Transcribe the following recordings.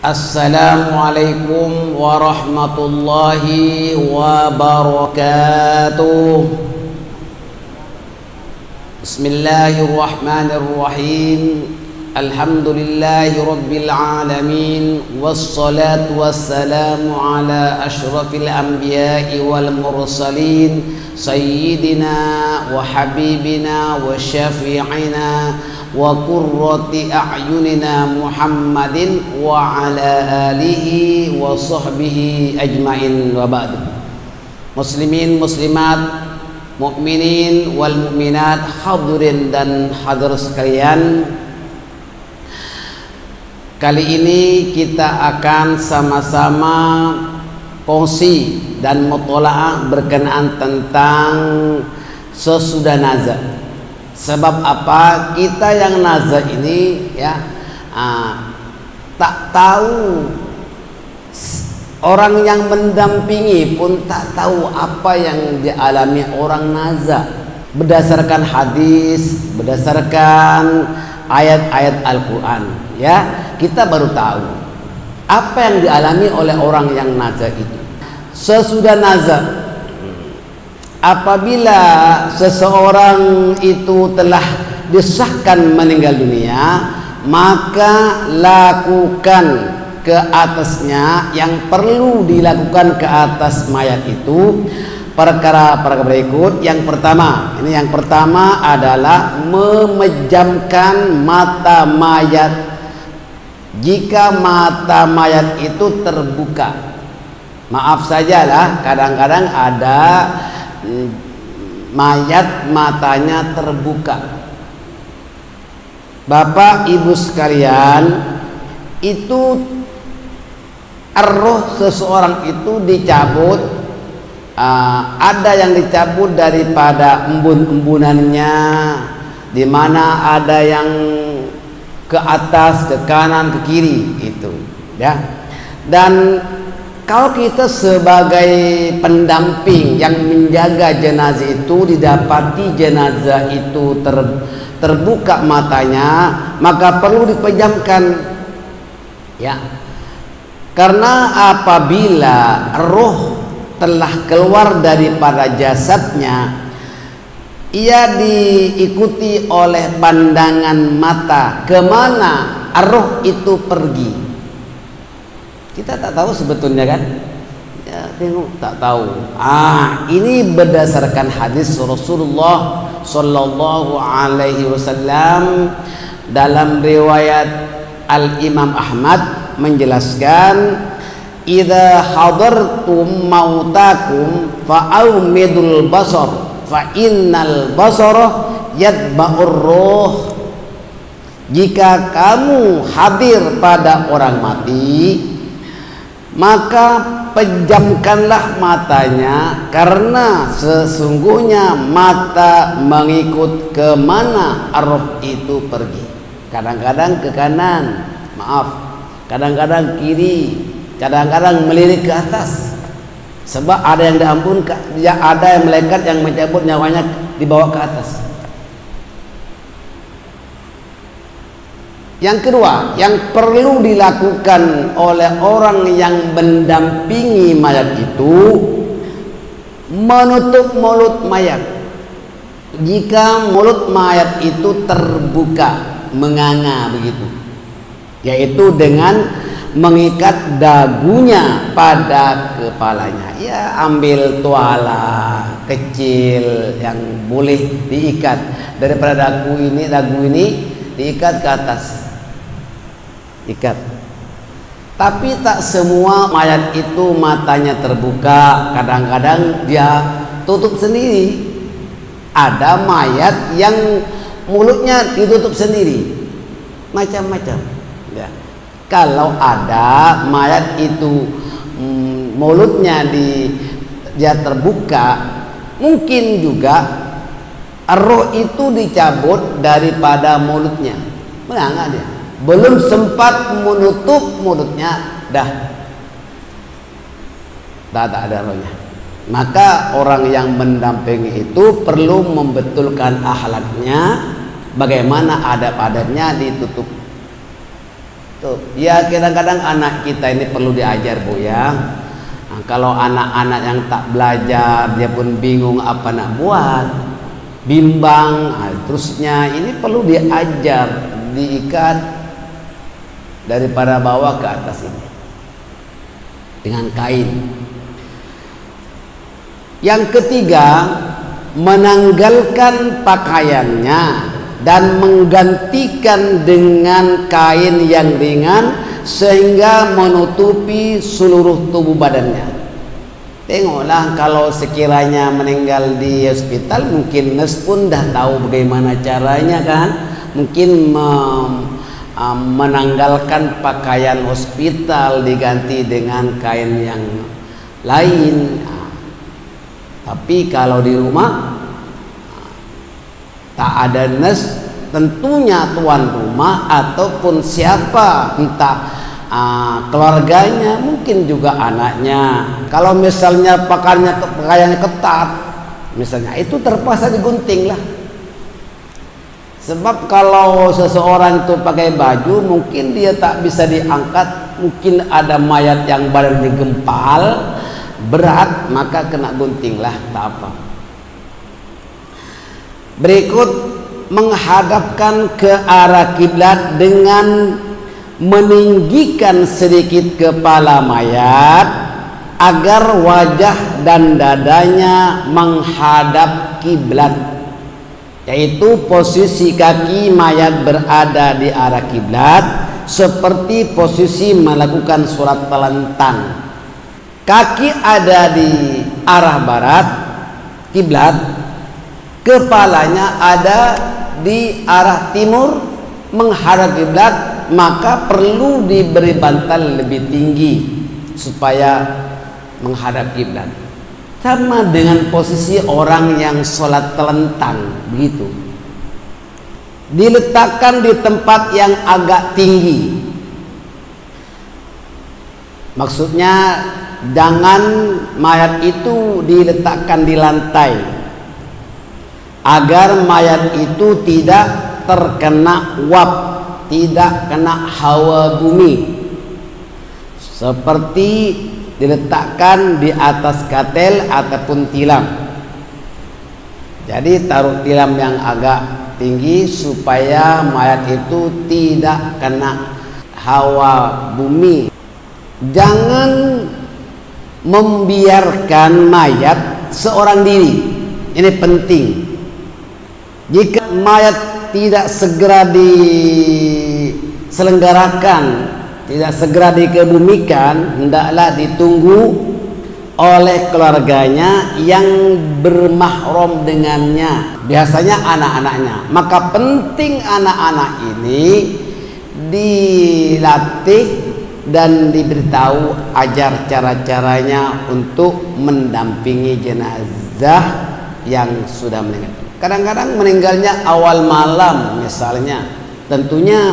Assalamualaikum warahmatullahi wabarakatuh. Bismillahirrahmanirrahim. Alhamdulillahi rabbil alamin. Wassalatu wassalamu ala ashrafil anbiya'i wal mursalin, sayyidina wa habibina wa syafi'ina wa qurrati a'yunina Muhammadin wa ala alihi wa sahbihi ajmain, wa ba'du. Muslimin muslimat, mukminin wal mukminat, hadirin dan hadir sekalian, kali ini kita akan sama-sama kongsi dan mutola'ah berkenaan tentang sesudah nazar. Sebab apa? Kita yang nazar ini ya tak tahu, orang yang mendampingi pun tak tahu apa yang dialami orang nazar. Berdasarkan hadis, berdasarkan ayat-ayat Al-Quran, ya kita baru tahu apa yang dialami oleh orang yang nazar itu. Sesudah nazar, apabila seseorang itu telah disahkan meninggal dunia, maka lakukan ke atasnya yang perlu dilakukan ke atas mayat itu perkara berikut. Yang pertama adalah memejamkan mata mayat jika mata mayat itu terbuka. Maaf sajalah, kadang-kadang ada mayat matanya terbuka. Bapak ibu sekalian, itu roh seseorang itu dicabut. Ada yang dicabut daripada embun-embunannya, di mana ada yang ke atas, ke kanan, ke kiri, itu ya. Dan kalau kita sebagai pendamping yang menjaga jenazah itu, didapati jenazah itu terbuka matanya, maka perlu dipejamkan, ya. Karena apabila roh telah keluar daripada jasadnya, ia diikuti oleh pandangan mata kemana roh itu pergi. Kita tak tahu sebetulnya kan, ya, tengok tak tahu. Ini berdasarkan hadis Rasulullah Sallallahu Alaihi Wasallam dalam riwayat Al-Imam Ahmad menjelaskan, idza hadartum mautakum fa'aumidul basar fa innal basara yatba'ur ruh. Jika kamu hadir pada orang mati, maka pejamkanlah matanya, karena sesungguhnya mata mengikut kemana roh itu pergi. Kadang-kadang ke kanan, maaf, kadang-kadang kiri, kadang-kadang melirik ke atas. Sebab ada yang diampunkan, ada yang malaikat yang mencabut nyawanya dibawa ke atas. Yang kedua, yang perlu dilakukan oleh orang yang mendampingi mayat itu, menutup mulut mayat. Jika mulut mayat itu terbuka, menganga begitu, yaitu dengan mengikat dagunya pada kepalanya. Ya, ambil tuala kecil yang boleh diikat daripada dagu ini diikat ke atas, ikat. Tapi tak semua mayat itu matanya terbuka, kadang-kadang dia tutup sendiri. Ada mayat yang mulutnya ditutup sendiri, macam-macam ya. Kalau ada mayat itu mulutnya dia terbuka, mungkin juga roh itu dicabut daripada mulutnya, menganga dia, belum sempat menutup mulutnya dah tak ada rohnya. Maka orang yang mendampingi itu perlu membetulkan akhlaknya, bagaimana adab-adabnya ditutup. Tuh, ya kadang-kadang anak kita ini perlu diajar Bu ya. Nah, kalau anak-anak yang tak belajar dia pun bingung apa nak buat, bimbang, terusnya ini perlu diajar, diikat daripada bawah ke atas ini dengan kain. Yang ketiga, menanggalkan pakaiannya dan menggantikan dengan kain yang ringan sehingga menutupi seluruh tubuh badannya. Tengoklah kalau sekiranya meninggal di hospital, mungkin nurse pun dah tahu bagaimana caranya kan, mungkin menanggalkan pakaian hospital diganti dengan kain yang lain. Tapi kalau di rumah tak ada nurse, tentunya tuan rumah ataupun siapa, entah keluarganya, mungkin juga anaknya, kalau misalnya pakaiannya ketat misalnya, itu terpaksa digunting lah. Sebab kalau seseorang itu pakai baju, mungkin dia tak bisa diangkat, mungkin ada mayat yang badannya gempal berat, maka kena gunting lah, tak apa. Berikut, menghadapkan ke arah kiblat dengan meninggikan sedikit kepala mayat agar wajah dan dadanya menghadap kiblat, yaitu posisi kaki mayat berada di arah kiblat seperti posisi melakukan sholat telentang. Kaki ada di arah barat kiblat, kepalanya ada di arah timur menghadap kiblat, maka perlu diberi bantal lebih tinggi supaya menghadap kiblat. Sama dengan posisi orang yang sholat telentang, begitu. Diletakkan di tempat yang agak tinggi. Maksudnya jangan mayat itu diletakkan di lantai, agar mayat itu tidak terkena uap, tidak kena hawa bumi, seperti diletakkan di atas katel ataupun tilam. Jadi taruh tilam yang agak tinggi supaya mayat itu tidak kena hawa bumi. Jangan membiarkan mayat seorang diri, ini penting. Jika mayat tidak segera diselenggarakan, tidak segera dikebumikan, hendaklah ditunggu oleh keluarganya yang bermahram dengannya, biasanya anak-anaknya. Maka penting anak-anak ini dilatih dan diberitahu, ajar cara-caranya untuk mendampingi jenazah yang sudah meninggal. Kadang-kadang meninggalnya awal malam misalnya, tentunya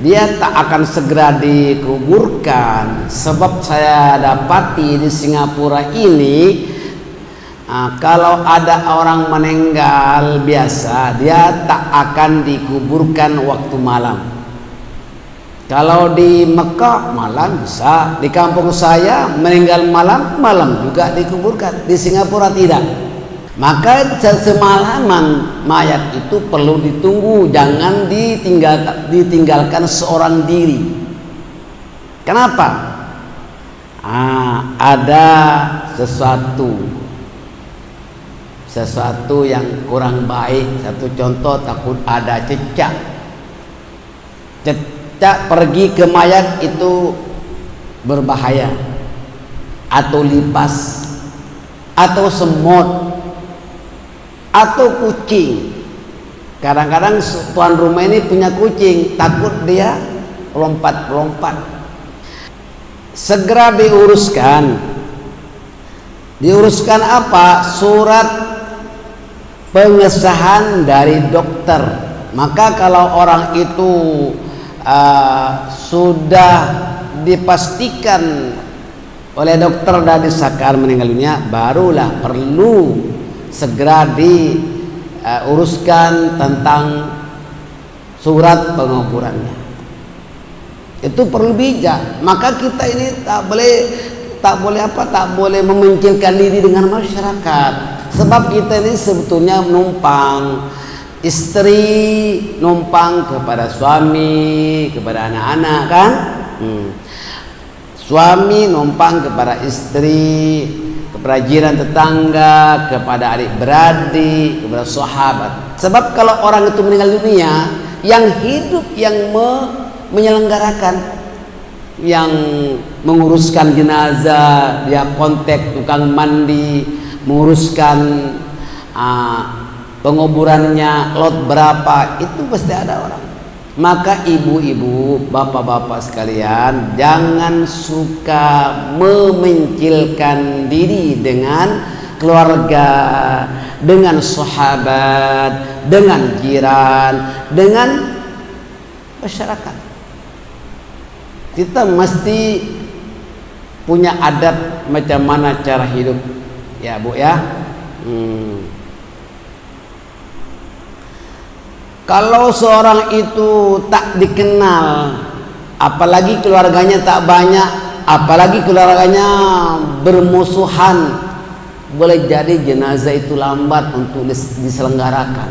dia tak akan segera dikuburkan. Sebab saya dapati di Singapura ini, kalau ada orang meninggal biasa, dia tak akan dikuburkan waktu malam. Kalau di Mekah malam bisa, di kampung saya meninggal malam juga dikuburkan. Di Singapura tidak. Maka semalaman mayat itu perlu ditunggu, jangan ditinggalkan seorang diri. Kenapa? Ada sesuatu yang kurang baik. Satu contoh, takut ada cecak pergi ke mayat itu berbahaya, atau lipas, atau semut, atau kucing. Kadang-kadang tuan rumah ini punya kucing, takut dia lompat-lompat. Segera diuruskan. Diuruskan apa? Surat pengesahan dari dokter. Maka kalau orang itu sudah dipastikan oleh dokter dan disahkan meninggal dunia, barulah perlu segera diuruskan tentang surat penguburannya. Itu perlu bijak. Maka kita ini tak boleh memencilkan diri dengan masyarakat. Sebab kita ini sebetulnya numpang. Istri numpang kepada suami, kepada anak-anak kan? Suami numpang kepada istri, kepada jiran tetangga, kepada adik beradik, kepada sahabat. Sebab kalau orang itu meninggal dunia, yang hidup yang menyelenggarakan, yang menguruskan jenazah, dia kontak tukang mandi, menguruskan penguburannya, lot berapa, itu pasti ada orang. Maka ibu-ibu, bapak-bapak sekalian, jangan suka memencilkan diri dengan keluarga, dengan sahabat, dengan jiran, dengan masyarakat. Kita mesti punya adab macam mana cara hidup, ya Bu ya. Kalau seorang itu tak dikenal, apalagi keluarganya tak banyak, apalagi keluarganya bermusuhan, boleh jadi jenazah itu lambat untuk diselenggarakan.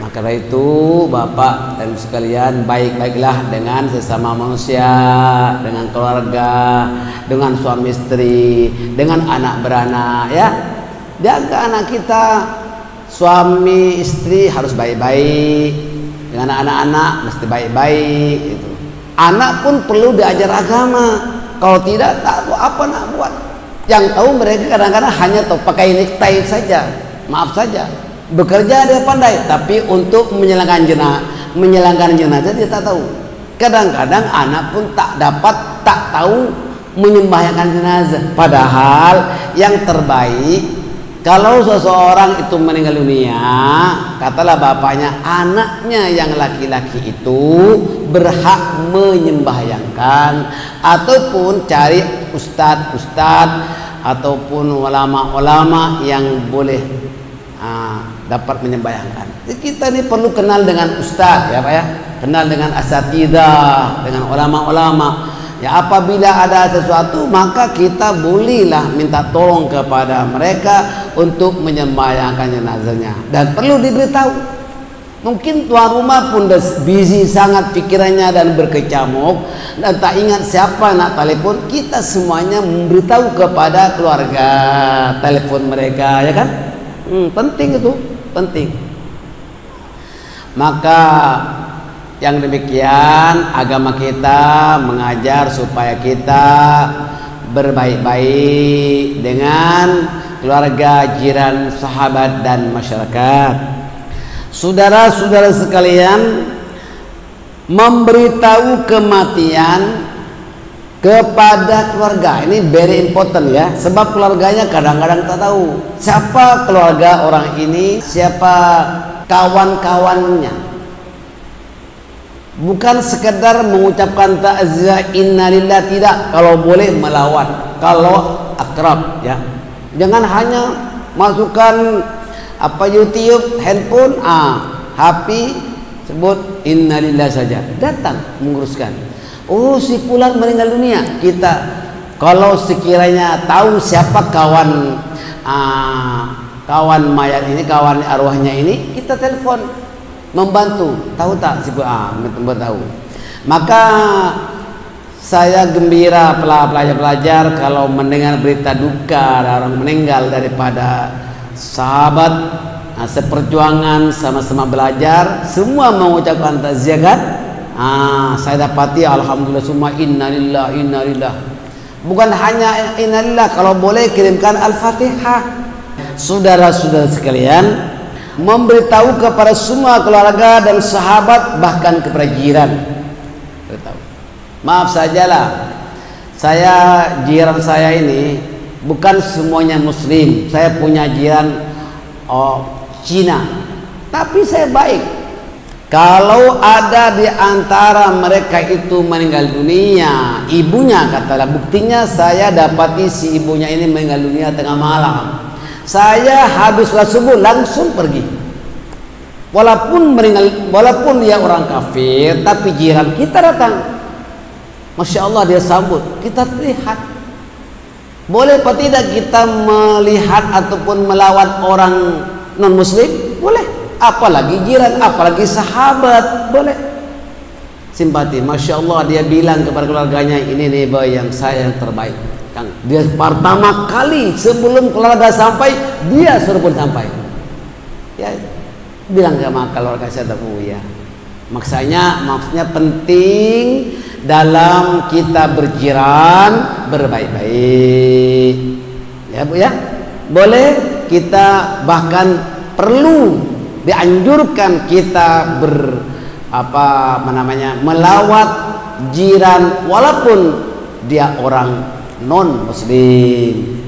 Maka dari itu Bapak dan sekalian, baik-baiklah dengan sesama manusia, dengan keluarga, dengan suami istri, dengan anak beranak ya. Jaga anak kita. Suami istri harus baik-baik, dengan anak-anak mesti baik-baik gitu. Anak pun perlu diajar agama. Kalau tidak, tak tahu apa nak buat. Yang tahu mereka kadang-kadang hanya tahu pakai necktie saja. Maaf saja, bekerja dia pandai, tapi untuk menyelangkan jenazah dia tak tahu. Kadang-kadang anak pun tak tahu menyembahyangkan jenazah. Padahal yang terbaik, kalau seseorang itu meninggal dunia, katalah bapaknya, anaknya yang laki-laki itu berhak menyembahyangkan, ataupun cari ustadz ataupun ulama-ulama yang boleh dapat menyembahyangkan. Jadi kita ini perlu kenal dengan ustadz ya Pak ya, kenal dengan asatidzah, dengan ulama-ulama. Ya, apabila ada sesuatu maka kita bolehlah minta tolong kepada mereka untuk menyembahyangkan jenazahnya, dan perlu diberitahu. Mungkin tuan rumah pun busy sangat pikirannya dan berkecamuk dan tak ingat siapa nak telepon. Kita semuanya memberitahu kepada keluarga, telepon mereka ya kan. Penting itu, penting. Maka yang demikian agama kita mengajar supaya kita berbaik-baik dengan keluarga, jiran, sahabat dan masyarakat. Saudara-saudara sekalian, memberitahu kematian kepada keluarga ini very important ya, sebab keluarganya kadang-kadang tak tahu siapa keluarga orang ini, siapa kawan-kawannya. Bukan sekedar mengucapkan ta'ziah innalillah, tidak. Kalau boleh melawat, kalau akrab ya. Jangan hanya masukkan YouTube, handphone, HP, sebut innalillah saja. Datang menguruskan. Oh, si fulan meninggal dunia. Kita kalau sekiranya tahu siapa kawan mayat ini, kawan arwahnya ini, kita telepon membantu. Tahu tak si tahu. Maka saya gembira pelajar-pelajar kalau mendengar berita duka ada orang meninggal daripada sahabat seperjuangan, sama-sama belajar, semua mengucapkan takziah kan. Saya dapati alhamdulillah semua innalillah innalillah. Bukan hanya innalillah, kalau boleh kirimkan Al-Fatihah. Saudara-saudara sekalian, memberitahu kepada semua keluarga dan sahabat, bahkan kepada jiran. Beritahu. Maaf sajalah, jiran saya ini bukan semuanya muslim. Saya punya jiran Cina, tapi saya baik. Kalau ada di antara mereka itu meninggal dunia, ibunya katalah, buktinya saya dapati si ibunya ini meninggal dunia tengah malam. Saya habislah subuh langsung pergi. Walaupun dia orang kafir, tapi jiran kita datang. Masya Allah dia sambut, kita lihat. Boleh apa tidak kita melihat ataupun melawat orang non muslim? Boleh. Apalagi jiran, apalagi sahabat, boleh. Simpati. Masya Allah dia bilang kepada keluarganya, ini nih boy yang saya yang terbaik. Kang, dia pertama kali sebelum keluarga sampai, dia suruh pun sampai. Ya, bilang sama keluarga saya ya. Maksudnya penting dalam kita berjiran berbaik-baik. Ya Bu ya. Boleh kita bahkan perlu dianjurkan kita melawat jiran walaupun dia orang non muslim.